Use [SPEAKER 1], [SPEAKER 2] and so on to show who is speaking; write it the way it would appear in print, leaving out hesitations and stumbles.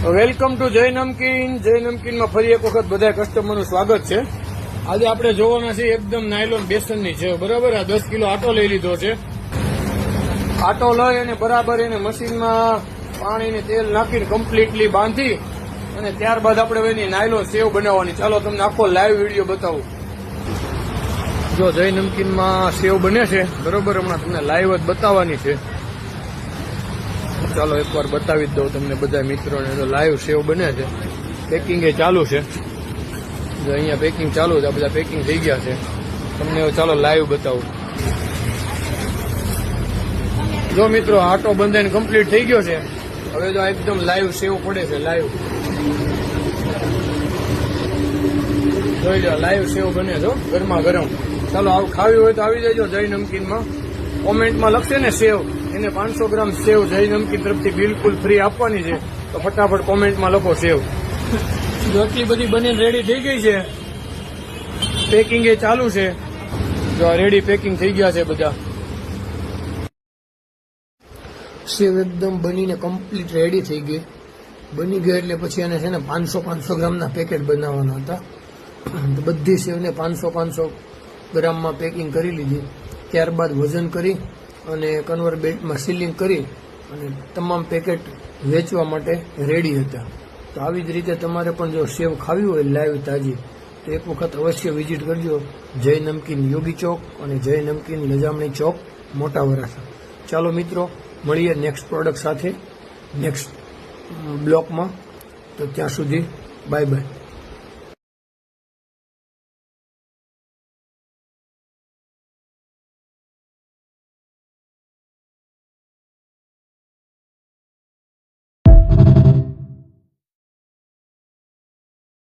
[SPEAKER 1] Welcome to જય નમકીનમાં ફરી એક વખત બધા કસ્ટમરનું સ્વાગત છે। આજે આપણે જોવાના છે એકદમ નાયલોન બેસનની છે, બરાબર। આ 10 કિલો આટો લઈ લીધો છે। આટો લઈ અને બરાબર એને મશીનમાં પાણી ને તેલ નાખીને કમ્પ્લીટલી બાંધી અને ત્યારબાદ આપણે એની નાયલોન સેવ બનાવવાની। ચાલો તમને આખો લાઈવ વિડીયો બતાવું। જો જય નમકીનમાં સેવ બને છે, બરોબર। હમણાં તમને લાઈવ જ બતાવવાની છે। ચાલો એકવાર બતાવી જ દઉં તમને બધા મિત્રોને। તો લાઈવ સેવ બને છે, પેકિંગ એ ચાલુ છે। જો અહીંયા પેકિંગ ચાલુ છે, આ બધા પેકિંગ થઈ ગયા છે। તમને ચાલો લાઈવ બતાવું। જો મિત્રો આટો બંધાઈને કમ્પ્લીટ થઈ ગયો છે। હવે જો એકદમ લાઈવ સેવ પડે છે, લાઈવ જોઈ લો, લાઈવ સેવ બને છે ગરમા ગરમ। ચાલો આવું ખાવી હોય તો આવી જજો જય નમકીનમાં। કોમેન્ટમાં લખશે ને સેવ, એને 500 ગ્રામ સેવ જય નમકીન તરફથી બિલકુલ ફ્રી આપવાની છે। તો ફટાફટ કોમેન્ટમાં લખો સેવ। જો આટલી બધી બનીને રેડી થઈ ગઈ છે, પેકિંગ એ ચાલુ છે। જો આ રેડી પેકિંગ થઈ ગયા છે બધા। સેવ એકદમ બનીને કમ્પ્લીટ રેડી થઈ ગઈ। બની ગઈ એટલે પછી એને છે ને 500 ગ્રામના પેકેટ બનાવવાના હતા। તો બધી સેવને 500 ગ્રામમાં પેકિંગ કરી લીધી। ત્યારબાદ વજન કરી અને કન્વર બેલ્ટમાં સીલિંગ કરી અને તમામ પેકેટ વેચવા માટે રેડી હતા। તો આવી જ રીતે તમારે પણ જો સેવ ખાવી હોય લાઈવ તાજી, તો એક વખત અવશ્ય વિઝિટ કરજો જય નમકીન યોગી ચોક અને જય નમકીન લજામણી ચોક મોટા વરાછા। ચાલો મિત્રો મળીએ નેક્સ્ટ પ્રોડક્ટ સાથે નેક્સ્ટ બ્લોકમાં। તો ત્યાં સુધી બાય બાય।